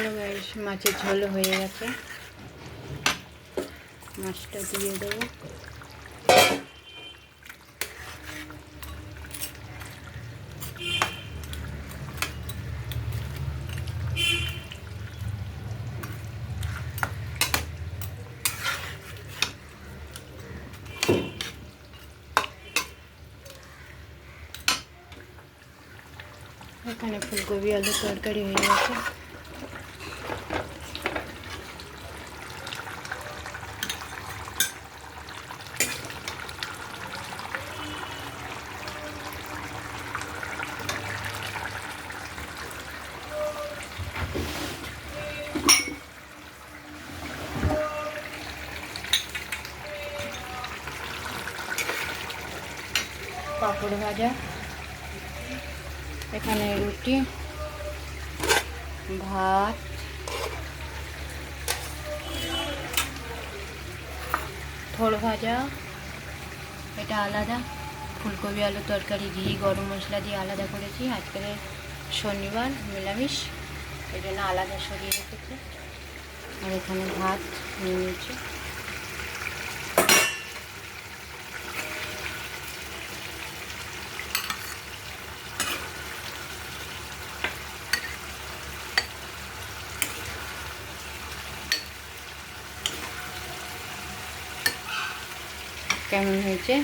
Hello guys, মাছের ঝোল হয়ে গেছে। মাছটা দিয়ে দেবো। এখানে ফুলকপি আলু তরকারি হয়ে গেছে। পাঁপড় ভাজা, এখানে রুটি, ভাত, থোড় ভাজা, এটা আলাদা। ফুলকপি আলু তরকারি ঘি গরম মশলা দিয়ে আলাদা করেছি। আজকের শনিবার নিরামিষ, এই জন্য আলাদা সরিয়ে রেখেছি। আর এখানে ভাত নিয়ে নিয়েছি। কেমন হয়েছে?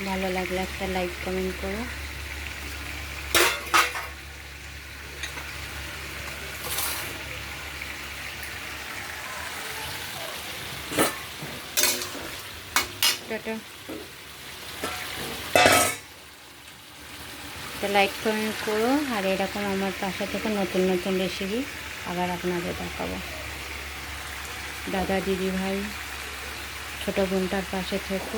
ভালো লাগলে একটা লাইক কমেন্ট করো। টাটা। তো লাইক কমেন্ট করো, আর এরকম আমার পাশে থেকে নতুন নতুন রেসিপি আবার আপনাদের দেখাবো। দাদা দিদি ভাই ছোটো বোনটার পাশে থেকো।